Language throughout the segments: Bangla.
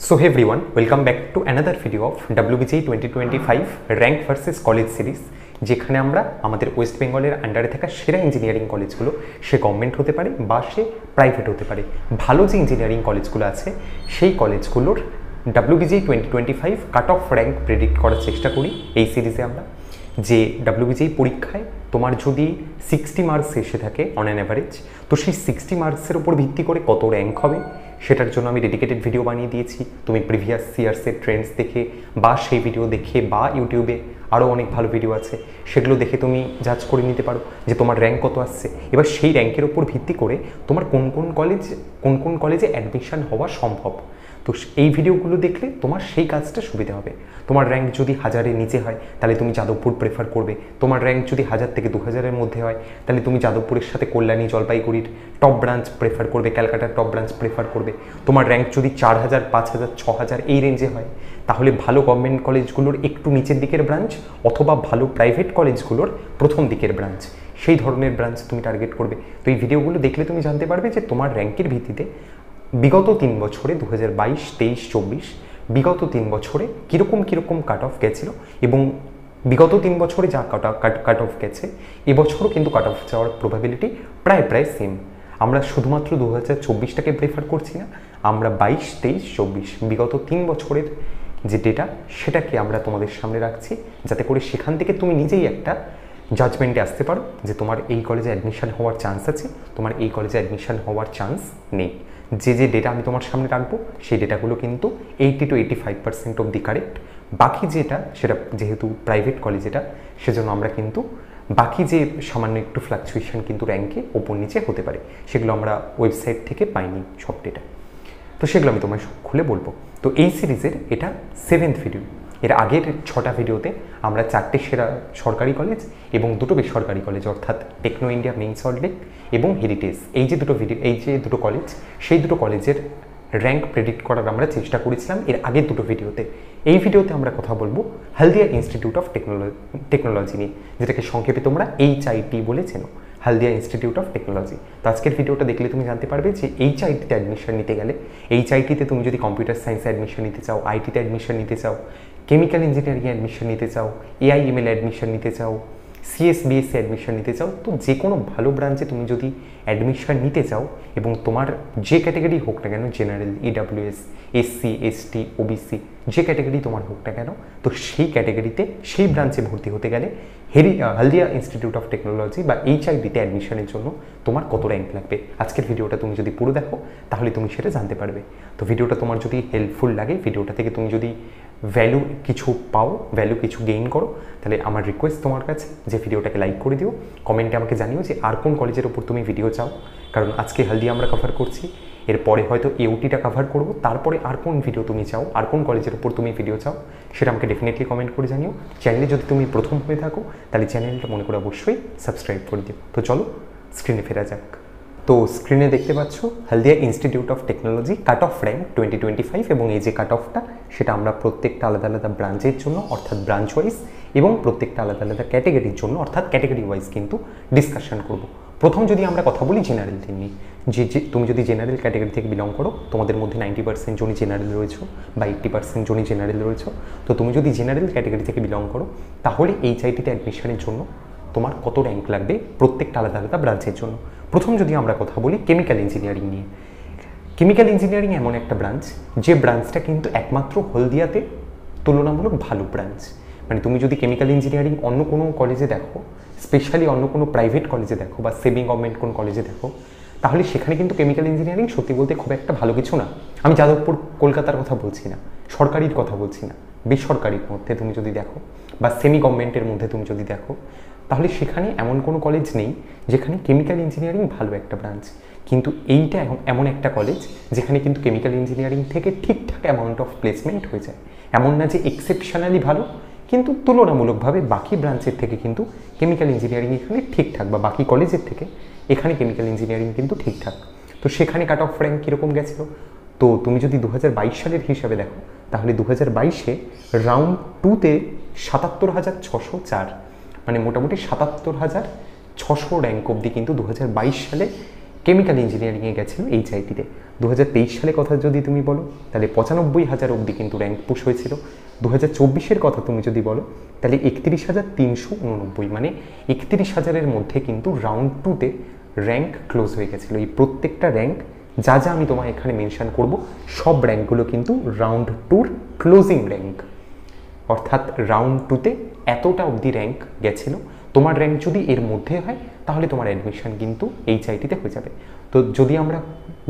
So hey everyone, welcome back to another video of WBJEE 2025 rank versus college series, যেখানে আমরা আমাদের ওয়েস্ট বেঙ্গলের আন্ডারে থাকা সেরা ইঞ্জিনিয়ারিং কলেজগুলো, সে গভর্নমেন্ট হতে পারে বা সে প্রাইভেট হতে পারে, ভালো যে ইঞ্জিনিয়ারিং কলেজগুলো আছে সেই কলেজগুলোর WBJEE 2025 কাট অফ র্যাঙ্ক প্রেডিক্ট করার চেষ্টা করি। এই সিরিজে আমরা যে WBJEE পরীক্ষায় তোমার যদি 60 মার্কস এসে থাকে অন অ্যান অ্যাভারেজ, তো সেই 60 মার্কসের উপর ভিত্তি করে কত র্যাঙ্ক হবে সেটার জন্য আমি ডেডিকেটেড ভিডিও বানিয়ে দিয়েছি। তুমি প্রিভিয়াস ইয়ার্সের ট্রেন্ডস দেখে বা সেই ভিডিও দেখে বা ইউটিউবে আরও অনেক ভালো ভিডিও আছে, সেগুলো দেখে তুমি জাজ করে নিতে পারো যে তোমার র্যাঙ্ক কত আসছে। এবার সেই র্যাঙ্কের ওপর ভিত্তি করে তোমার কোন কোন কলেজে অ্যাডমিশন হওয়া সম্ভব, তো এই ভিডিওগুলো দেখলে তোমার সেই কাজটা সুবিধা হবে। তোমার র্যাঙ্ক যদি 1000-এর নিচে হয় তাহলে তুমি যাদবপুর প্রেফার করবে। তোমার র্যাঙ্ক যদি 1000 থেকে 2000-এর মধ্যে হয় তাহলে তুমি যাদবপুরের সাথে কল্যাণী, জলপাইগুড়ির টপ ব্রাঞ্চ প্রেফার করবে, ক্যালকাটার টপ ব্রাঞ্চ প্রেফার করবে। তোমার র্যাঙ্ক যদি 4000, 5000, 6000 এই রেঞ্জে হয় তাহলে ভালো গভর্নমেন্ট কলেজগুলোর একটু নিচের দিকের ব্রাঞ্চ অথবা ভালো প্রাইভেট কলেজগুলোর প্রথম দিকের ব্রাঞ্চ, সেই ধরনের ব্রাঞ্চ তুমি টার্গেট করবে। তো এই ভিডিওগুলো দেখলে তুমি জানতে পারবে যে তোমার র্যাঙ্কের ভিত্তিতে বিগত 3 বছরে 2022, 23, 24 বিগত 3 বছরে কীরকম কাট অফ গেছিলো, এবং বিগত 3 বছরে যা কাট অফ গেছে এবছরও কিন্তু কাট অফ যাওয়ার প্রবাবিলিটি প্রায় সেম। আমরা শুধুমাত্র 2024টাকে প্রেফার করছি না, আমরা 22, 23, 24 বিগত 3 বছরের যে ডেটা সেটাকে আমরা তোমাদের সামনে রাখছি, যাতে করে সেখান থেকে তুমি নিজেই একটা জাজমেন্টে আসতে পারো যে তোমার এই কলেজে অ্যাডমিশন হওয়ার চান্স আছে, তোমার এই কলেজে অ্যাডমিশন হওয়ার চান্স নেই। যে ডেটা আমি তোমার সামনে রাখবো সেই ডেটাগুলো কিন্তু 80 to 85% অফ দি কারেক্ট। বাকি যেটা সেটা যেহেতু প্রাইভেট কলেজ এটা, সেজন্য আমরা কিন্তু বাকি যে সামান্য একটু ফ্লাকচুয়েশন কিন্তু র্যাঙ্কে ওপর নিচে হতে পারে, সেগুলো আমরা ওয়েবসাইট থেকে পাইনি সব ডেটা, তো সেগুলো আমি তোমায় সব খুলে বলবো। তো এই সিরিজের এটা 7th ভিডিও। এর আগের 6টা ভিডিওতে আমরা 4টে সেরা সরকারি কলেজ এবং 2টো বেসরকারি কলেজ অর্থাৎ টেকনো ইন্ডিয়া, মেইন সল্টলেক এবং হেরিটেজ, এই যে দুটো কলেজ, সেই দুটো কলেজের র্যাঙ্ক প্রেডিক্ট করার আমরা চেষ্টা করেছিলাম এর আগের 2টো ভিডিওতে। এই ভিডিওতে আমরা কথা বলবো হলদিয়া ইনস্টিটিউট অফ টেকনোলজি নিয়ে, যেটাকে সংক্ষেপে তোমরা HIT বলে চেনো, হলদিয়া ইনস্টিটিউট অফ টেকনোলজি। তো আজকের ভিডিওটা দেখলে তুমি জানতে পারবে যে HIT-তে অ্যাডমিশন নিতে গেলে, HIT-তে তুমি যদি কম্পিউটার সায়েন্সে অ্যাডমিশন নিতে চাও, IT-তে অ্যাডমিশন নিতে চাও, কেমিক্যাল ইঞ্জিনিয়ারিংয়ে অ্যাডমিশন নিতে চাও, AIML অ্যাডমিশন নিতে চাও, CSBSE অ্যাডমিশন নিতে চাও, তো যে কোনো ভালো ব্রাঞ্চে তুমি যদি অ্যাডমিশন নিতে চাও এবং তোমার যে ক্যাটাগরি হোক না কেন, general, EWS, SC, ST, OBC, যে ক্যাটাগরি তোমার হোক না কেন, তো সেই ক্যাটাগরিতে সেই ব্রাঞ্চে ভর্তি হতে গেলে হলদিয়া ইনস্টিটিউট অফ টেকনোলজি বা HIT-তে অ্যাডমিশনের জন্য তোমার কত র্যাঙ্ক লাগবে। আজকের ভিডিওটা তুমি যদি পুরো দেখো তাহলে তুমি সেটা জানতে পারবে। তো ভিডিওটা তোমার যদি হেল্পফুল লাগে, ভিডিওটা থেকে তুমি যদি ভ্যালু কিছু পাও, ভ্যালু কিছু গেইন করো, তাহলে আমার রিকোয়েস্ট তোমার কাছে যে ভিডিওটাকে লাইক করে দিও, কমেন্টে আমাকে জানিও যে আর কোন কলেজের ওপর তুমি ভিডিও চাও। কারণ আজকে হলদিয়া আমরা কভার করছি, এরপরে হয়তো AUT-টা কভার করবো, তারপরে আর কোন ভিডিও তুমি চাও, আর কোন কলেজের ওপর তুমি ভিডিও চাও সেটা আমাকে ডেফিনেটলি কমেন্ট করে জানিও। চ্যানেলে যদি তুমি প্রথম হয়ে থাকো তাহলে চ্যানেলটা মনে করে অবশ্যই সাবস্ক্রাইব করে দিও। তো চলো স্ক্রিনে ফেরা যাক। তো স্ক্রিনে দেখতে পাচ্ছ Haldia institute of technology cut off rank 2025, এবং এই যে কাট অফটা সেটা আমরা প্রত্যেকটা আলাদা আলাদা ব্রাঞ্চের জন্য অর্থাৎ ব্রাঞ্চ ওয়াইজ এবং প্রত্যেকটা আলাদা আলাদা ক্যাটাগরির জন্য অর্থাৎ ক্যাটাগরি ওয়াইজ কিন্তু ডিসকাশন করব। প্রথম যদি আমরা কথা বলি জেনারেল নিয়ে, যে তুমি যদি জেনারেল ক্যাটাগরি থেকে বিলং করো, তোমাদের মধ্যে 90% জনই জেনারেল রয়েছে বা 80% জনই জেনারেল রয়েছে, তো তুমি যদি জেনারেল ক্যাটাগরি থেকে বিলং করো তাহলে HIT-তে অ্যাডমিশনের জন্য তোমার কত র্যাঙ্ক লাগবে প্রত্যেকটা আলাদা আলাদা ব্রাঞ্চের জন্য। প্রথম যদি আমরা কথা বলি কেমিক্যাল ইঞ্জিনিয়ারিং নিয়ে, কেমিক্যাল ইঞ্জিনিয়ারিং এমন একটা ব্রাঞ্চ যে ব্রাঞ্চটা কিন্তু একমাত্র হলদিয়াতে তুলনামূলক ভালো ব্রাঞ্চ। মানে তুমি যদি কেমিক্যাল ইঞ্জিনিয়ারিং অন্য কোনো কলেজে দেখো, স্পেশালি অন্য কোনো প্রাইভেট কলেজে দেখো বা সেমি গভর্নমেন্ট কোন কলেজে দেখো, তাহলে সেখানে কিন্তু কেমিক্যাল ইঞ্জিনিয়ারিং সত্যি বলতে খুব একটা ভালো কিছু না। আমি যাদবপুর কলকাতার কথা বলছি না, সরকারির কথা বলছি না, বেসরকারির মধ্যে তুমি যদি দেখো বা সেমি গভর্নমেন্টের মধ্যে তুমি যদি দেখো, তাহলে সেখানে এমন কোনো কলেজ নেই যেখানে কেমিক্যাল ইঞ্জিনিয়ারিং ভালো একটা ব্রাঞ্চ। কিন্তু এইটা এমন একটা কলেজ যেখানে কিন্তু কেমিক্যাল ইঞ্জিনিয়ারিং থেকে ঠিকঠাক অ্যামাউন্ট অফ প্লেসমেন্ট হয়ে যায়। এমন না যে এক্সেপশনালি ভালো, কিন্তু তুলনামূলকভাবে বাকি ব্রাঞ্চের থেকে কিন্তু কেমিক্যাল ইঞ্জিনিয়ারিং এখানে ঠিকঠাক, বা বাকি কলেজের থেকে এখানে কেমিক্যাল ইঞ্জিনিয়ারিং কিন্তু ঠিকঠাক। তো সেখানে কাট অফ র্যাঙ্ক কীরকম গেছিলো, তো তুমি যদি 2022 সালের হিসাবে দেখো তাহলে 2022-এ রাউন্ড 2-তে 77,604, মানে মোটামুটি 77,600 র্যাঙ্ক অবধি কিন্তু 2022 সালে কেমিক্যাল ইঞ্জিনিয়ারিংয়ে গেছিলো HIT-তে। সালে কথা যদি তুমি বলো তাহলে 95,000 অবধি কিন্তু র্যাঙ্ক পুশ হয়েছিল। 2024 কথা তুমি যদি বলো তাহলে 31,389, মানে 31,000 মধ্যে কিন্তু রাউন্ড 2তে র্যাঙ্ক ক্লোজ হয়ে গেছিলো। এই প্রত্যেকটা র্যাঙ্ক যা যা আমি তোমায় এখানে মেনশন করব সব র্যাঙ্কগুলো কিন্তু রাউন্ড 2র ক্লোজিং র্যাঙ্ক, অর্থাৎ রাউন্ড 2তে এতটা অবধি র্যাঙ্ক গেছিলো। তোমার র্যাঙ্ক যদি এর মধ্যে হয় তাহলে তোমার অ্যাডমিশন কিন্তু HIT-তে হয়ে যাবে। তো যদি আমরা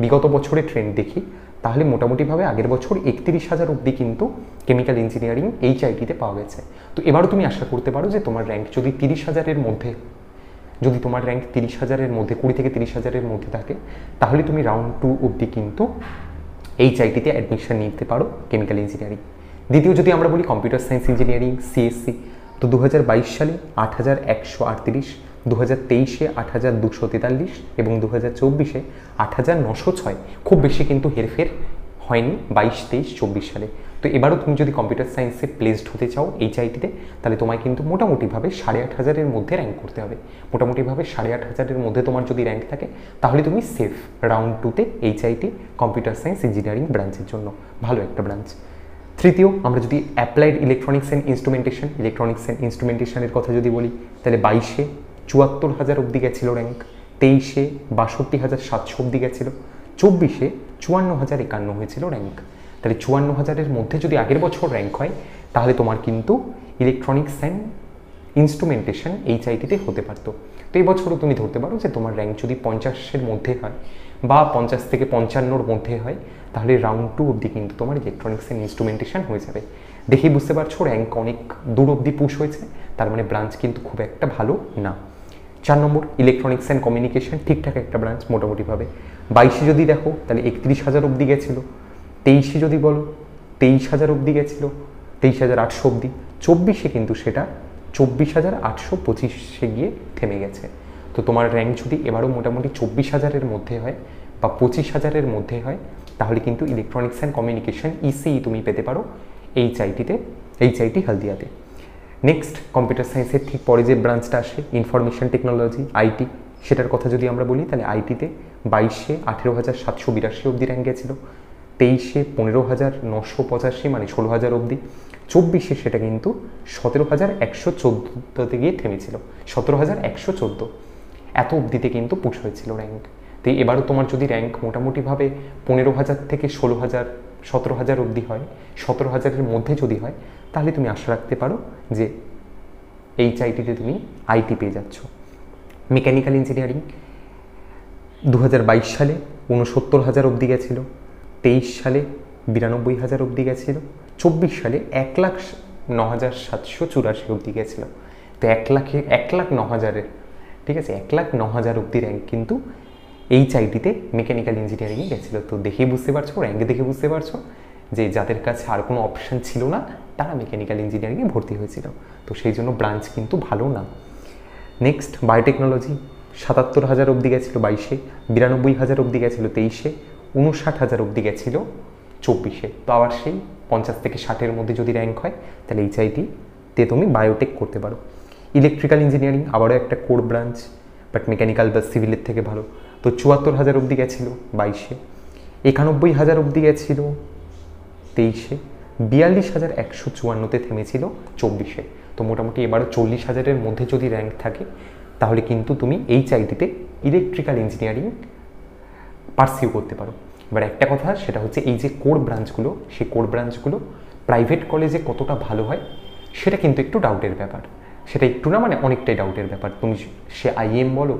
বিগত বছরের ট্রেন্ড দেখি তাহলে মোটামুটিভাবে আগের বছর 31,000 অবধি কিন্তু কেমিক্যাল ইঞ্জিনিয়ারিং HIT-তে পাওয়া গেছে। তো এবারও তুমি আশা করতে পারো যে তোমার র্যাঙ্ক যদি 30,000-এর মধ্যে, যদি তোমার র্যাঙ্ক 30,000-এর মধ্যে 20 থেকে 30,000-এর মধ্যে থাকে তাহলে তুমি রাউন্ড 2 অবধি কিন্তু HIT-তে অ্যাডমিশন নিতে পারো কেমিক্যাল ইঞ্জিনিয়ারিং। দ্বিতীয় যদি আমরা বলি কম্পিউটার সায়েন্স ইঞ্জিনিয়ারিং CSC, তো 2022 সালে 8,138, 2023-এ 8,243 এবং 2024-এ 8,906। খুব বেশি কিন্তু হেরফের হয়নি 22, 23, 24 সালে। তো এবারও তুমি যদি কম্পিউটার সায়েন্সে প্লেসড হতে চাও HIT-তে তাহলে তোমায় কিন্তু মোটামুটিভাবে 8,500-এর মধ্যে র্যাঙ্ক করতে হবে। মোটামুটিভাবে 8,500-এর মধ্যে তোমার যদি র্যাঙ্ক থাকে তাহলে তুমি সেফ রাউন্ড 2তে HIT কম্পিউটার সায়েন্স ইঞ্জিনিয়ারিং ব্রাঞ্চের জন্য, ভালো একটা ব্রাঞ্চ। তৃতীয় আমরা যদি অ্যাপ্লাইড ইলেকট্রনিক্স অ্যান্ড ইনস্ট্রুমেন্টেশনের কথা যদি বলি তাহলে 22-এ 74,000 অবধি গেছিলো র্যাঙ্ক, 23-এ 62,700 অবধি গেছিলো, 24-এ 54,051 হয়েছিল র্যাঙ্ক। তাহলে 54,000-এর মধ্যে যদি আগের বছর র্যাঙ্ক হয় তাহলে তোমার কিন্তু ইলেকট্রনিক্স অ্যান্ড ইনস্ট্রুমেন্টেশন HIT-তে হতে পারতো। তো এই বছরও তুমি ধরতে পারো যে তোমার র্যাঙ্ক যদি 50-এর মধ্যে হয় বা 50 থেকে 55-র মধ্যে হয় তাহলে রাউন্ড 2 অবধি কিন্তু তোমার ইলেকট্রনিক্স অ্যান্ড ইনস্ট্রুমেন্টেশন হয়ে যাবে। দেখেই বুঝতে পারছো র্যাঙ্ক অনেক দূর অবধি পুশ হয়েছে, তার মানে ব্রাঞ্চ কিন্তু খুব একটা ভালো না। 4 নম্বর ইলেকট্রনিক্স অ্যান্ড কমিউনিকেশন, ঠিকঠাক একটা ব্রাঞ্চ মোটামুটিভাবে। 22-এ যদি দেখো তাহলে 31,000 অবধি গেছিলো, 23-এ যদি বলো 23,000 অবধি গেছিলো, 23,800 অবধি। 24-এ কিন্তু সেটা 24,825-এ গিয়ে থেমে গেছে। তো তোমার র্যাঙ্ক যদি এবারও মোটামুটি 24,000-এর মধ্যে হয় বা 25,000-এর মধ্যে হয় তাহলে কিন্তু ইলেকট্রনিক্স অ্যান্ড কমিউনিকেশন ECE তুমি পেতে পারো HIT-তে, HIT হলদিয়াতে। নেক্সট কম্পিউটার সায়েন্সের ঠিক পরে যে ব্রাঞ্চটা আসে ইনফরমেশন টেকনোলজি IT, সেটার কথা যদি আমরা বলি তাহলে IT-তে 22-এ 18,782 অবধি র্যাঙ্ক গেছিলো, 23-এ 15,985 মানে 16,000 অবধি, 24-এ সেটা কিন্তু 17,114-তে গিয়ে থেমেছিল, 17,114 এত অবধিতে কিন্তু পুশ হয়েছিল র্যাঙ্ক। তো এবারও তোমার যদি র্যাঙ্ক মোটামুটিভাবে 15,000 থেকে 16,000, 17,000 অবধি হয়, 17,000-এর মধ্যে যদি হয় তাহলে তুমি আশা রাখতে পারো যে HIT-তে তুমি IT পেয়ে যাচ্ছ। মেকানিক্যাল ইঞ্জিনিয়ারিং 2022 সালে 69,000 অবধি গেছিলো, 23 সালে 92,000 অবধি গেছিলো, 24 সালে 1,09,784 অবধি গেছিলো। তো 1,09,000-এর, ঠিক আছে, 1,09,000 অবধি র্যাঙ্ক কিন্তু HIT-তে মেকানিক্যাল ইঞ্জিনিয়ারিংয়ে গেছিলো। তো দেখেই বুঝতে পারছো, র্যাঙ্ক দেখে বুঝতে পারছো যে যাদের কাছে আর কোনো অপশান ছিল না তারা মেকানিক্যাল ইঞ্জিনিয়ারিংয়ে ভর্তি হয়েছিল। তো সেই জন্য ব্রাঞ্চ কিন্তু ভালো না। নেক্সট বায়োটেকনোলজি 77,000 অবধি গেছিলো 22-এ, 92,000 অবধি গেছিলো 23-এ, 59,000 অবধি গেছিলো 24-এ। তো আবার সেই 50 থেকে 60-এর মধ্যে যদি র্যাঙ্ক হয় তাহলে HIT-তে তুমি বায়োটেক করতে পারো। ইলেকট্রিক্যাল ইঞ্জিনিয়ারিং আবারও একটা কোর ব্রাঞ্চ, বাট মেকানিক্যাল বা সিভিলের থেকে ভালো। তো 74,000 অবধি গেছিলো 22-এ, 91,000 অবধি গেছিলো 23-এ, 42,154-তে থেমেছিল 24-এ। তো মোটামুটি এবারও 40,000-এর মধ্যে যদি র্যাঙ্ক থাকে তাহলে কিন্তু তুমি HIT-তে ইলেকট্রিক্যাল ইঞ্জিনিয়ারিং পারসিউ করতে পারো। এবার একটা কথা, সেটা হচ্ছে এই যে কোর ব্রাঞ্চগুলো, সেই কোর ব্রাঞ্চগুলো প্রাইভেট কলেজে কতটা ভালো হয় সেটা কিন্তু একটু ডাউটের ব্যাপার। সেটা একটু না, মানে অনেকটাই ডাউটের ব্যাপার। তুমি সে IM বলো,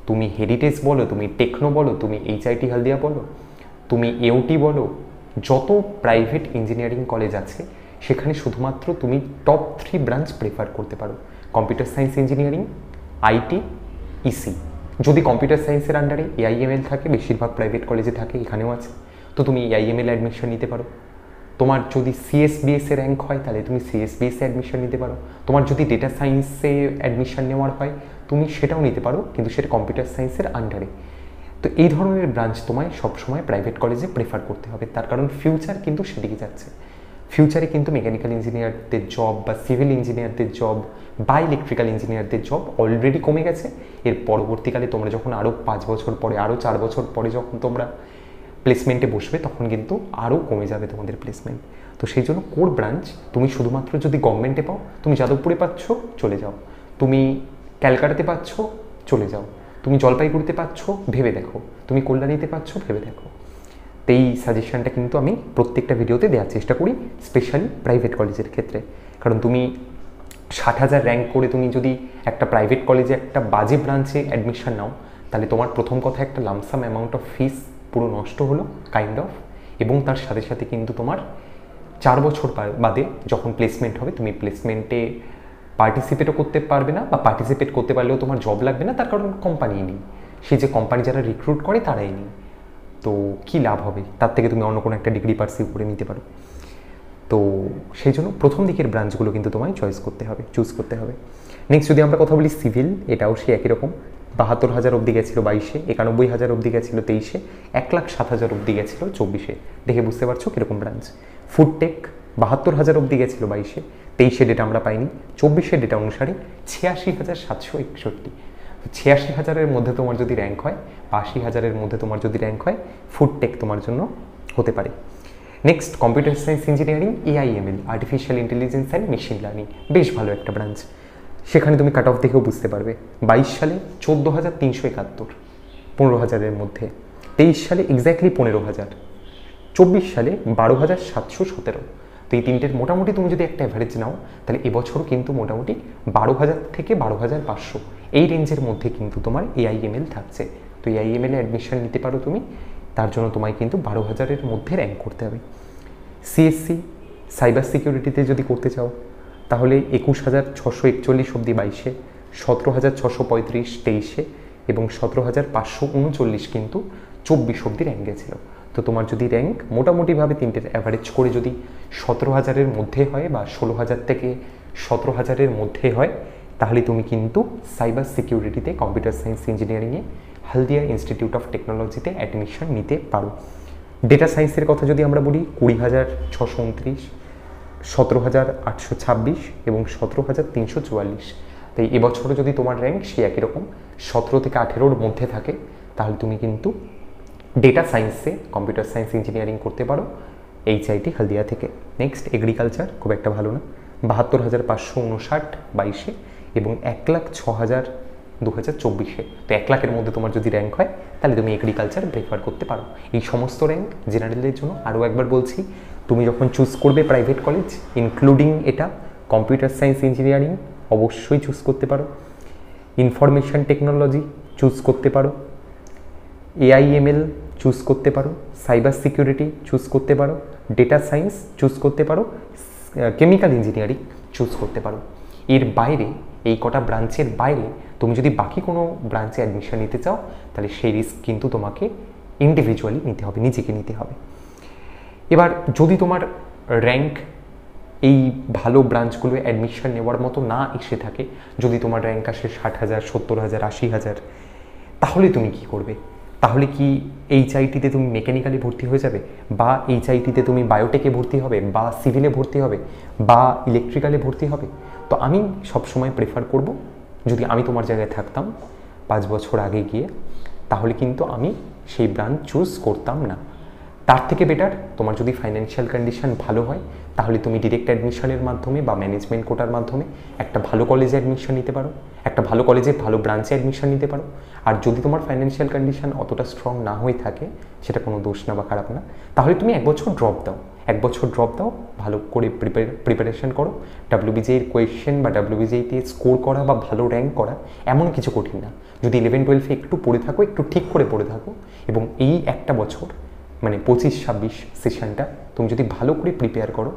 তুমি হেরিটেজ বলো, তুমি টেকনো বলো, তুমি HIT হলদিয়া বলো, তুমি AUT বলো, যত প্রাইভেট ইঞ্জিনিয়ারিং কলেজ আছে সেখানে শুধুমাত্র তুমি টপ 3 ব্রাঞ্চ প্রেফার করতে পারো: computer science engineering, IT, EC। যদি কম্পিউটার সায়েন্সের আন্ডারে AIML থাকে, বেশিরভাগ প্রাইভেট কলেজে থাকে, এখানেও আছে, তো তুমি AIML অ্যাডমিশন নিতে পারো। তোমার যদি CSBS-এ র্যাঙ্ক হয় তাহলে তুমি CSBS-এ অ্যাডমিশন নিতে পারো। তোমার যদি ডেটা সায়েন্সে অ্যাডমিশন নেওয়ার হয় তুমি সেটাও নিতে পারো, কিন্তু সেটা কম্পিউটার সায়েন্সের আন্ডারে। তো এই ধরনের ব্রাঞ্চ তোমায় সবসময় প্রাইভেট কলেজে প্রেফার করতে হবে, তার কারণ ফিউচার কিন্তু সেদিকে যাচ্ছে। ফিউচারে কিন্তু মেকানিক্যাল ইঞ্জিনিয়ারদের জব বা সিভিল ইঞ্জিনিয়ারদের জব বা ইলেকট্রিক্যাল ইঞ্জিনিয়ারদের জব অলরেডি কমে গেছে। এর পরবর্তীকালে তোমরা যখন আরও 5 বছর পরে, আরও 4 বছর পরে যখন তোমরা প্লেসমেন্টে বসবে তখন কিন্তু আরও কমে যাবে তোমাদের প্লেসমেন্ট। তো সেই জন্য কোর ব্রাঞ্চ তুমি শুধুমাত্র যদি গভর্নমেন্টে পাও, তুমি যাদবপুরে পাচ্ছ চলে যাও, তুমি ক্যালকাটাতে পাচ্ছ চলে যাও, তুমি জলপাইগুড়িতে পাচ্ছ ভেবে দেখো, তুমি কল্যাণীতে পাচ্ছ ভেবে দেখো। তো এই সাজেশনটা কিন্তু আমি প্রত্যেকটা ভিডিওতে দেওয়ার চেষ্টা করি, স্পেশালি প্রাইভেট কলেজের ক্ষেত্রে। কারণ তুমি 60,000 র্যাঙ্ক করে তুমি যদি একটা প্রাইভেট কলেজে একটা বাজে ব্রাঞ্চে অ্যাডমিশন নাও, তাহলে তোমার প্রথম কথা একটা লামসাম অ্যামাউন্ট অফ ফিস পুরো নষ্ট হলো কাইন্ড অফ, এবং তার সাথে সাথে কিন্তু তোমার 4 বছর বাদে যখন প্লেসমেন্ট হবে, তুমি প্লেসমেন্টে পার্টিসিপেটও করতে পারবে না, বা পার্টিসিপেট করতে পারলেও তোমার জব লাগবে না, তার কারণ কোম্পানি নেই, সেই যে কোম্পানি যারা রিক্রুট করে তারাই নেই। তো কী লাভ হবে? তার থেকে তুমি অন্য কোনো একটা ডিগ্রি পার্সিউ করে নিতে পারো। তো সেই জন্য প্রথম দিকের ব্রাঞ্চগুলো কিন্তু তোমায় চয়েস করতে হবে, চুজ করতে হবে। নেক্সট যদি আমরা কথা বলি সিভিল, এটাও সে একই রকম। 72,000 অবধি গেছিলো 22-এ, 91,000 অবধি গেছিলো 23-এ, 1,07,000 অবধি গেছিলো 24-এ। দেখে বুঝতে পারছো কীরকম ব্রাঞ্চ। ফুডটেক 72,000 অবধি গেছিলো 22-এ, 23-এ ডেটা আমরা পাইনি, 24-এ ডেটা অনুসারে 86,761। 86,000-এর মধ্যে তোমার যদি র্যাঙ্ক হয়, 80,000-এর মধ্যে তোমার যদি র্যাঙ্ক হয়, ফুডটেক তোমার জন্য হতে পারে। Next computer science engineering, AIML, artificial intelligence and machine learning, বেশ ভালো একটা ব্রাঞ্চ। সেখানে তুমি কাট অফ দেখেও বুঝতে পারবে। 22 সালে 14,371, 15,000-এর মধ্যে। 23 সালে এক্স্যাক্টলি 15,000, 24 সালে 12,717। তো এই তিনটের মোটামুটি তুমি যদি একটা অ্যাভারেজ নাও, তাহলে এবছরও কিন্তু মোটামুটি 12,000 থেকে 12,500 এই রেঞ্জের মধ্যে কিন্তু তোমার AIML থাকছে। তো AIML-এ অ্যাডমিশন নিতে পারো তুমি, তার জন্য তোমায় কিন্তু 12,000-এর মধ্যে র্যাঙ্ক করতে হবে। CSC সাইবার সিকিউরিটিতে যদি করতে চাও, তাহলে 21,641 অবধি 22-এ, 17,635 23-এ, এবং 17,539 কিন্তু 24 অবধি র্যাঙ্ক গেছিলো। তো তোমার যদি র্যাঙ্ক মোটামুটিভাবে তিনটের অ্যাভারেজ করে যদি 17,000-এর মধ্যে হয়, বা 16,000 থেকে 17,000-এর মধ্যে হয়, তাহলে তুমি কিন্তু সাইবার সিকিউরিটিতে কম্পিউটার সায়েন্স ইঞ্জিনিয়ারিংয়ে হলদিয়া ইনস্টিটিউট অফ টেকনোলজিতে অ্যাডমিশন নিতে পারো। ডেটা সায়েন্সের কথা যদি আমরা বলি, 20,629, 17,826 এবং 17,344। তাই এবছরও যদি তোমার র্যাঙ্ক সেই একই রকম 17 থেকে 18-র মধ্যে থাকে, তাহলে তুমি কিন্তু ডেটা সায়েন্সে কম্পিউটার সায়েন্স ইঞ্জিনিয়ারিং করতে পারো HIT হলদিয়া থেকে। নেক্সট এগ্রিকালচার, খুব একটা ভালো না, 72,559 22-এ, এবং 1,06,000 2024-এ। তো 1 লাখের মধ্যে তোমার যদি র্যাঙ্ক হয়, তাহলে তুমি এগ্রিকালচার প্রেফার করতে পারো। এই সমস্ত র্যাঙ্ক জেনারেলের জন্য। আরও একবার বলছি, তুমি যখন চুজ করবে প্রাইভেট কলেজ, ইনক্লুডিং এটা কম্পিউটার সায়েন্স ইঞ্জিনিয়ারিং অবশ্যই চুজ করতে পারো, ইনফরমেশন টেকনোলজি চুজ করতে পারো, AIML চুজ করতে পারো, সাইবার সিকিউরিটি চুজ করতে পারো, ডেটা সায়েন্স চুজ করতে পারো, কেমিক্যাল ইঞ্জিনিয়ারিং চুজ করতে পারো। এর বাইরে, এই কটা ব্রাঞ্চের বাইরে তুমি যদি বাকি কোনো ব্রাঞ্চে অ্যাডমিশন নিতে চাও, তাহলে সেই রিস্ক কিন্তু তোমাকে ইন্ডিভিজুয়ালি নিতে হবে, নিজেকে নিতে হবে। এবার যদি তোমার র্যাঙ্ক এই ভালো ব্রাঞ্চগুলো অ্যাডমিশন নেওয়ার মতো না এসে থাকে, যদি তোমার র্যাঙ্ক আসে 60,000, 70,000, 80,000, তাহলে তুমি কি করবে? তাহলে কি HIT-তে তুমি মেকানিক্যালে ভর্তি হয়ে যাবে, বা HIT-তে তুমি বায়োটেকে ভর্তি হবে, বা সিভিলে ভর্তি হবে, বা ইলেকট্রিক্যালে ভর্তি হবে? তো আমি সবসময় প্রেফার করব, যদি আমি তোমার জায়গায় থাকতাম 5 বছর আগে গিয়ে, তাহলে কিন্তু আমি সেই ব্রাঞ্চ চুজ করতাম না। তার থেকে বেটার, তোমার যদি ফাইন্যান্সিয়াল কন্ডিশন ভালো হয়, তাহলে তুমি ডিরেক্ট অ্যাডমিশনের মাধ্যমে বা ম্যানেজমেন্ট কোটার মাধ্যমে একটা ভালো কলেজে অ্যাডমিশন নিতে পারো, একটা ভালো কলেজে ভালো ব্রাঞ্চে অ্যাডমিশন নিতে পারো। আর যদি তোমার ফাইন্যান্সিয়াল কন্ডিশন অতটা স্ট্রং না হয়ে থাকে, সেটা কোনো দোষ না বা খারাপ না, তাহলে তুমি 1 বছর ড্রপ দাও, 1 বছর ড্রপ দাও, ভালো করে প্রিপারেশন করো। WBJEর কোয়েশ্চেন বা WBJEতে স্কোর করা বা ভালো র্যাঙ্ক করা এমন কিছু কঠিন না। যদি 11-12-এ একটু পড়ে থাকো, একটু ঠিক করে পড়ে থাকো, এবং এই একটা বছর মানে 25-26 সেশনটা তুমি যদি ভালো করে প্রিপেয়ার করো,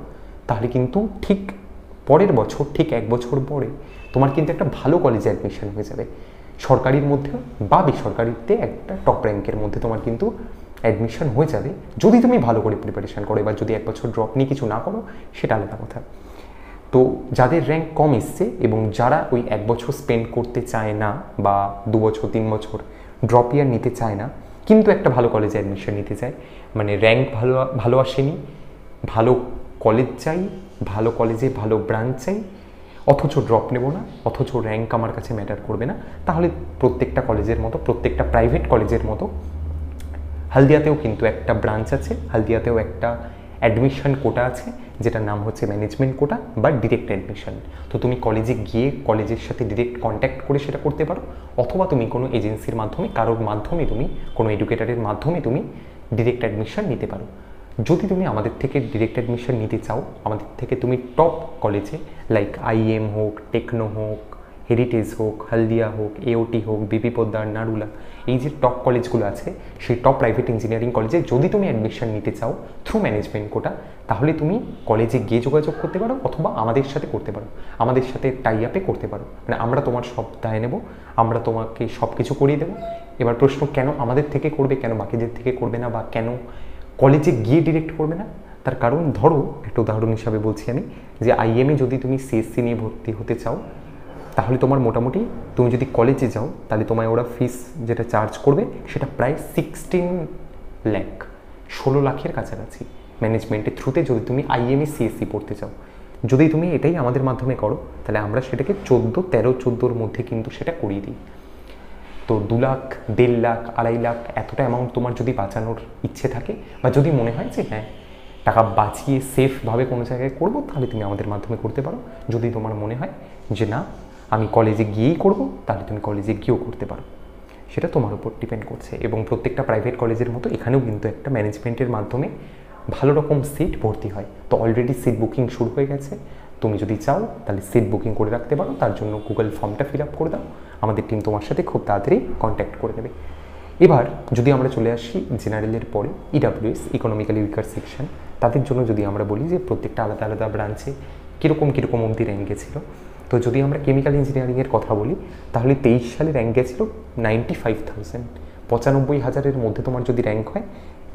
তাহলে কিন্তু ঠিক পরের বছর, ঠিক 1 বছর পরে তোমার কিন্তু একটা ভালো কলেজে অ্যাডমিশন হয়ে যাবে। সরকারির মধ্যে বা বেসরকারিতে একটা টপ র্যাঙ্কের মধ্যে তোমার কিন্তু অ্যাডমিশন হয়ে যাবে, যদি তুমি ভালো করে প্রিপারেশন করো। এবার যদি 1 বছর ড্রপ নিয়ে কিছু না করো, সেটা আলাদা কথা। তো যাদের র্যাঙ্ক কম এসছে এবং যারা ওই 1 বছর স্পেন্ড করতে চায় না, বা 2 বছর 3 বছর ড্রপ ইয়ার নিতে চায় না, কিন্তু একটা ভালো কলেজে অ্যাডমিশন নিতে চায়, মানে র্যাঙ্ক ভালো আসেনি, ভালো কলেজ চাই, ভালো কলেজে ভালো ব্রাঞ্চ চাই, অথচ ড্রপ নেব না, অথচ র্যাঙ্ক আমার কাছে ম্যাটার করবে না, তাহলে প্রত্যেকটা কলেজের মতো, প্রত্যেকটা প্রাইভেট কলেজের মতো হলদিয়াতেও কিন্তু একটা ব্রাঞ্চ আছে, হলদিয়াতেও একটা অ্যাডমিশন কোটা আছে, যেটার নাম হচ্ছে ম্যানেজমেন্ট কোটা বা ডিরেক্ট অ্যাডমিশন। তো তুমি কলেজে গিয়ে কলেজের সাথে ডিরেক্ট কন্ট্যাক্ট করে সেটা করতে পারো, অথবা তুমি কোনো এজেন্সির মাধ্যমে, কারোর মাধ্যমে, তুমি কোনো এডুকেটারের মাধ্যমে তুমি ডিরেক্ট অ্যাডমিশন নিতে পারো। যদি তুমি আমাদের থেকে ডিরেক্ট অ্যাডমিশন নিতে চাও, আমাদের থেকে তুমি টপ কলেজে লাইক আইএম হোক, টেকনো হোক, হেরিটেজ হোক, হলদিয়া হোক, এওটি হোক, বিপি পোদ্দার, নারুলা, এই যে টপ কলেজগুলো আছে সেই টপ প্রাইভেট ইঞ্জিনিয়ারিং কলেজে যদি তুমি অ্যাডমিশন নিতে চাও থ্রু ম্যানেজমেন্ট কোটা, তাহলে তুমি কলেজে গিয়ে যোগাযোগ করতে পারো, অথবা আমাদের সাথে করতে পারো, আমাদের সাথে টাই আপে করতে পারো। মানে আমরা তোমার সব দায় নেব, আমরা তোমাকে সব কিছু করিয়ে দেবো। এবার প্রশ্ন, কেন আমাদের থেকে করবে, কেন বাকিদের থেকে করবে না, বা কেন কলেজে গিয়ে ডিরেক্ট করবে না? তার কারণ ধরো, একটা উদাহরণ হিসাবে বলছি আমি, যে আইএমে যদি তুমি সিএসসি নিয়ে ভর্তি হতে চাও, তাহলে তোমার মোটামুটি তুমি যদি কলেজে যাও তাহলে তোমায় ওরা ফিস যেটা চার্জ করবে সেটা প্রায় 16 লাখ, 16 লাখের কাছাকাছি ম্যানেজমেন্টের থ্রুতে, যদি তুমি আইএমএ সিএসসি পড়তে চাও। যদি তুমি এটাই আমাদের মাধ্যমে করো তাহলে আমরা সেটাকে 13-14 মধ্যে কিন্তু সেটা করিয়ে দিই। তো 2 লাখ, 1.5 লাখ, 2.5 লাখ এতটা অ্যামাউন্ট তোমার যদি বাঁচানোর ইচ্ছে থাকে, বা যদি মনে হয় যে হ্যাঁ টাকা বাঁচিয়ে সেফভাবে কোনো জায়গায় করবো, তাহলে তুমি আমাদের মাধ্যমে করতে পারো। যদি তোমার মনে হয় যে না আমি কলেজে গিয়েই করব, তাহলে তুমি কলেজে গিয়েও করতে পারো, সেটা তোমার উপর ডিপেন্ড করছে। এবং প্রত্যেকটা প্রাইভেট কলেজের মতো এখানেও কিন্তু একটা ম্যানেজমেন্টের মাধ্যমে ভালো রকম সিট ভর্তি হয়। তো অলরেডি সিট বুকিং শুরু হয়ে গেছে, তুমি যদি চাও তাহলে সিট বুকিং করে রাখতে পারো। তার জন্য গুগল ফর্মটা ফিল আপ করে দাও, আমাদের টিম তোমার সাথে খুব তাড়াতাড়ি কন্ট্যাক্ট করে নেবে। এবার যদি আমরা চলে আসি জেনারেলের পরে ইডাব্লিউএস, ইকোনমিক্যালি উইকার সেকশন, তাদের জন্য যদি আমরা বলি যে প্রত্যেকটা আলাদা আলাদা ব্রাঞ্চে কীরকম অবধি র্যাঙ্ক গেছিলো। তো যদি আমরা কেমিক্যাল ইঞ্জিনিয়ারিংয়ের কথা বলি, তাহলে 23 সালে র্যাঙ্ক গেছিল 95,000, 95,000-এর মধ্যে তোমার যদি র্যাঙ্ক হয়,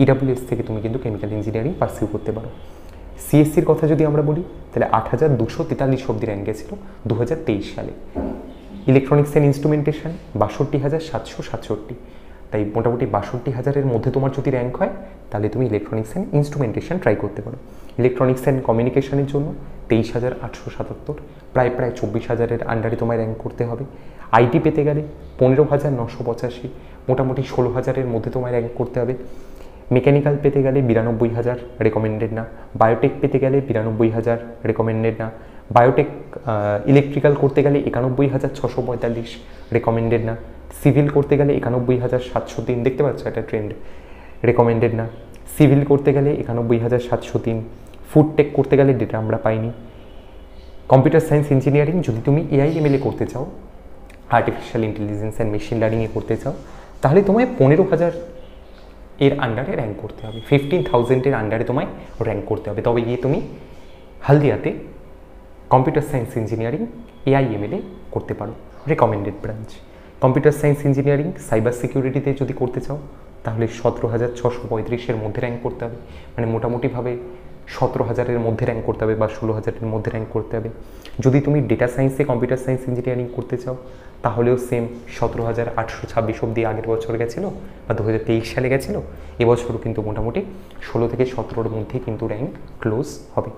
ইডাব্লিউএস থেকে তুমি কিন্তু কেমিক্যাল ইঞ্জিনিয়ারিং পারসিউ করতে পারো। সিএসসির কথা যদি আমরা বলি, তাহলে 8,243 অবধি র্যাঙ্ক গেছিল 2023 সালে। ইলেকট্রনিক্স অ্যান্ড ইনস্ট্রুমেন্টেশন 62,767, তাই মোটামুটি 62,000-এর মধ্যে তোমার যদি র্যাঙ্ক হয়, তাহলে তুমি ইলেকট্রনিক্স অ্যান্ড ইনস্ট্রুমেন্টেশন ট্রাই করতে পারো। ইলেকট্রনিক্স অ্যান্ড কমিউনিকেশনের জন্য 23,877, প্রায় 24,000-এর আন্ডারে তোমায় র্যাঙ্ক করতে হবে। আইটি পেতে গেলে 15,985, মোটামুটি 16,000-এর মধ্যে তোমায় র্যাঙ্ক করতে হবে। মেকানিক্যাল পেতে গেলে 92,000, রেকমেন্ডেড না। বায়োটেক পেতে গেলে 92,000, রেকমেন্ডেড না। বায়োটেক ইলেকট্রিক্যাল করতে গেলে 91,645, রেকমেন্ডেড না। সিভিল করতে গেলে 91,703, দেখতে পাচ্ছ একটা ট্রেন্ড, রেকমেন্ডেড না। সিভিল করতে গেলে 91,703, ফুড টেক করতে গেলে ডেটা আমরা পাইনি। কম্পিউটার সায়েন্স ইঞ্জিনিয়ারিং যদি তুমি এআইএমএলএ করতে চাও, আর্টিফিশিয়াল ইন্টেলিজেন্স অ্যান্ড মেশিন লার্নিংয়ে করতে চাও, তাহলে তোমায় 15,000 এর আন্ডারে র্যাঙ্ক করতে হবে, 15,000-এর আন্ডারে তোমায় র্যাঙ্ক করতে হবে, তবে গিয়ে তুমি হলদিয়াতে কম্পিউটার সায়েন্স ইঞ্জিনিয়ারিং এআইএমএলএ করতে পারো, recommended branch. Computer science engineering cyber সিকিউরিটিতে যদি করতে চাও, তাহলে 17,635-এর মধ্যে র্যাঙ্ক করতে হবে, মানে মোটামুটিভাবে 17,000-এর মধ্যে র্যাঙ্ক করতে হবে বা 16,000-এর মধ্যে র্যাঙ্ক করতে হবে। যদি তুমি ডেটা সায়েন্সে কম্পিউটার সায়েন্স ইঞ্জিনিয়ারিং করতে চাও, তাহলেও সেম 17,826 অবধি আগের বছর গেছিলো বা 2023 সালে গেছিলো। এবছরও কিন্তু মোটামুটি 16 থেকে 17-এর মধ্যে কিন্তু র্যাঙ্ক ক্লোজ হবে।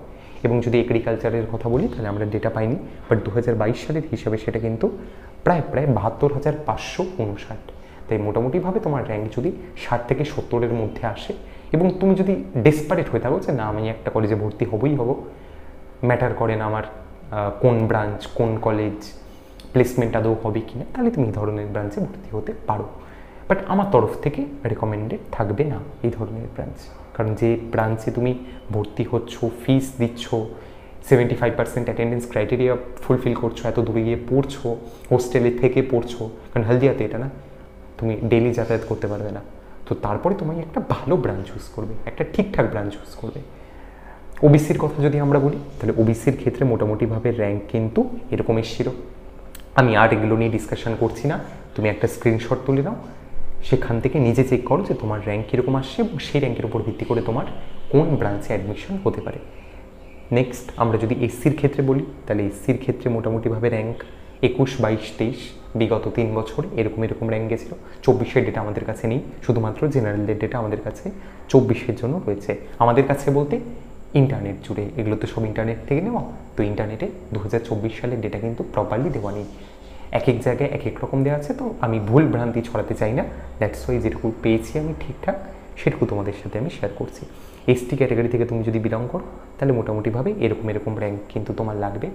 এবং যদি এগ্রিকালচারের কথা বলি, তাহলে আমরা ডেটা পাইনি, বাট 2022 সালের হিসাবে সেটা কিন্তু প্রায় 72,559। তাই মোটামুটিভাবে তোমার র্যাঙ্ক যদি 60 থেকে 70-এর মধ্যে আসে, এবং তুমি যদি ডেসপারেট হয়ে থাকো যে না আমি একটা কলেজে ভর্তি হবই হব, ম্যাটার করে না আমার কোন ব্রাঞ্চ, কোন কলেজ, প্লেসমেন্ট আদৌ হবে কি না, তাহলে তুমি এই ধরনের ব্রাঞ্চে ভর্তি হতে পারো। বাট আমার তরফ থেকে রেকমেন্ডেড থাকবে না এই ধরনের ব্রাঞ্চ, কারণ যে ব্রাঞ্চে তুমি ভর্তি হচ্ছ, ফিস দিচ্ছ, 75% অ্যাটেন্ডেন্স ক্রাইটেরিয়া ফুলফিল করছো, এত দূরে গিয়ে পড়ছো, হোস্টেলে থেকে পড়ছো, কারণ হলদিয়াতে এটা না তুমি ডেলি যাতায়াত করতে পারবে না, তো তারপরে তোমায় একটা ভালো ব্রাঞ্চ চুজ করবে, একটা ঠিকঠাক ব্রাঞ্চ চুজ করবে। ওবিসির কথা যদি আমরা বলি, তাহলে ওবিসির ক্ষেত্রে মোটামুটিভাবে র্যাঙ্ক কিন্তু এরকম এসেছিল। আমি আর এগুলো নিয়ে ডিসকাশন করছি না, তুমি একটা স্ক্রিনশট তুলে নাও, সেখান থেকে নিজে চেক করো যে তোমার র্যাঙ্ক কীরকম আসছে, এবং সেই র্যাঙ্কের উপর ভিত্তি করে তোমার কোন ব্রাঞ্চে অ্যাডমিশন হতে পারে। নেক্সট আমরা যদি এসসির ক্ষেত্রে বলি, তাহলে এসসির ক্ষেত্রে মোটামুটিভাবে র্যাঙ্ক 21, 22, 23 বিগত 3 বছর এরকম র্যাঙ্ক গেছিলো। 24-এর ডেটা আমাদের কাছে নেই, শুধুমাত্র জেনারেলদের ডেটা আমাদের কাছে 24-এর জন্য রয়েছে। আমাদের কাছে বলতে ইন্টারনেট জুড়ে, এগুলো তো সব ইন্টারনেট থেকে নেওয়া, তো ইন্টারনেটে 2024 সালের ডেটা কিন্তু প্রপারলি দেওয়া নেই, এক এক জায়গায় এক এক রকম দেওয়া আছে, তো আমি ভুল ভ্রান্তি ছড়াতে চাই না, দ্যাটস ওয়াই যেটুকু পেয়েছি আমি ঠিকঠাক সেটুকু তোমাদের সাথে আমি শেয়ার করছি। এসটি ক্যাটাগরি থেকে তুমি যদি বিলং করো তাহলে মোটামুটিভাবে এরকম র্যাঙ্ক কিন্তু তোমার লাগবে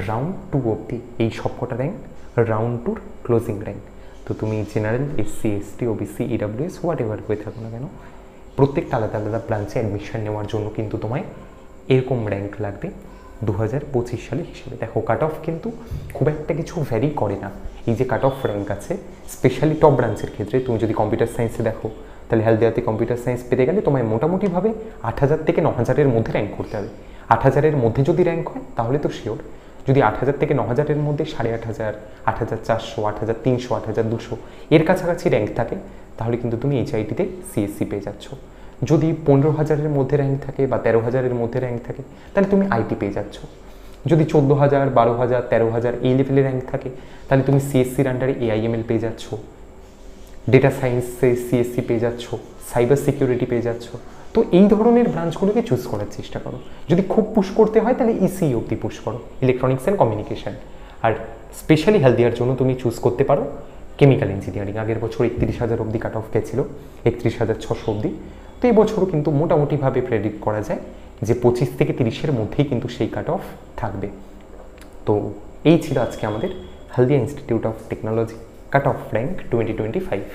রাউন্ড 2 অবধি। এই সবকটা র্যাঙ্ক রাউন্ড 2 ক্লোজিং র্যাঙ্ক। তো তুমি general, SC, ST, OBC, EWS what ever হয়ে থাকো না কেন, প্রত্যেকটা আলাদা আলাদা ব্রাঞ্চে অ্যাডমিশন নেওয়ার জন্য কিন্তু তোমায় এরকম র্যাঙ্ক লাগবে 2025 সালে হিসেবে। দেখো কাট অফ কিন্তু খুব একটা কিছু ভ্যারি করে না। এই যে কাট অফ র্যাঙ্ক আছে স্পেশালি টপ ব্রাঞ্চের ক্ষেত্রে, তুমি যদি কম্পিউটার সায়েন্সে দেখো তাহলে হেলদিয়াতে কম্পিউটার সায়েন্স পেতে গেলে তোমায় মোটামুটিভাবে 8000 থেকে 9000-এর মধ্যে র্যাঙ্ক করতে হবে। 8000-এর মধ্যে যদি র্যাঙ্ক হয় তাহলে তো শিওর। যদি 8000 থেকে 9000-এর মধ্যে 8500, 8400, 8300, 8200 এর কাছাকাছি র্যাঙ্ক থাকে তাহলে কিন্তু তুমি এইচআইটিতে সিএসসি পেয়ে যাচ্ছ। যদি 15000-এর মধ্যে র্যাঙ্ক থাকে বা 13000-এর মধ্যে র্যাঙ্ক থাকে তাহলে তুমি আইটি পেয়ে যাচ্ছ। যদি 14000, 12000, 13000 এই লেভেলে র্যাঙ্ক থাকে তাহলে তুমি সিএসসির আন্ডারে এআইএমএল পেয়ে যাচ্ছ, ডেটা সায়েন্সে সিএসসি পেয়ে যাচ্ছ, সাইবার সিকিউরিটি পেয়ে যাচ্ছ। তো এই ধরনের ব্রাঞ্চগুলোকে চুজ করার চেষ্টা করো। যদি খুব পুশ করতে হয় তাহলে ইসি অবধি পুশ করো, ইলেকট্রনিক্স অ্যান্ড কমিউনিকেশন। আর স্পেশালি হেলদিয়ার জন্য তুমি চুজ করতে পারো কেমিক্যাল ইঞ্জিনিয়ারিং। আগের বছর 31,000 অবধি কাট অফ গেছিলো, 31,600 অবধি। তো এই বছরও কিন্তু মোটামুটিভাবে প্রেডিক্ট করা যায় যে 25 থেকে 30-এর মধ্যেই কিন্তু সেই কাট অফ থাকবে। তো এই ছিল আজকে আমাদের Haldia institute of technology cut off rank 2025।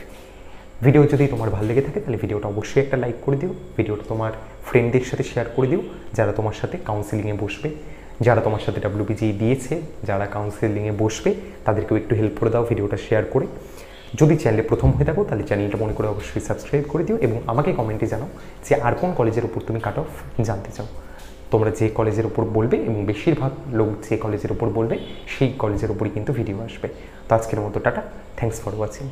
Video যদি তোমার ভালো লেগে থাকে তাহলে ভিডিওটা অবশ্যই একটা লাইক করে দিও, ভিডিওটা তোমার ফ্রেন্ডদের সাথে শেয়ার করে দিও যারা তোমার সাথে কাউন্সিলিংয়ে বসবে, যারা তোমার সাথে WBGE দিয়েছে, যারা কাউন্সিলিংয়ে বসবে তাদেরকেও একটু হেল্প করে দাও ভিডিওটা শেয়ার করে। যদি চ্যানেলে প্রথম হয়ে থাকো তাহলে চ্যানেলটা মনে করে অবশ্যই সাবস্ক্রাইব করে দিও এবং আমাকে কমেন্টে জানাও যে আর কোন কলেজের উপর তুমি কাট অফ জানতে চাও। তোমরা যে কলেজের উপর বলবে এবং বেশিরভাগ লোক যে কলেজের উপর বলবে সেই কলেজের উপরই কিন্তু ভিডিও আসবে। তো আজকের মতো টাটা, থ্যাঙ্কস ফর ওয়াচিং।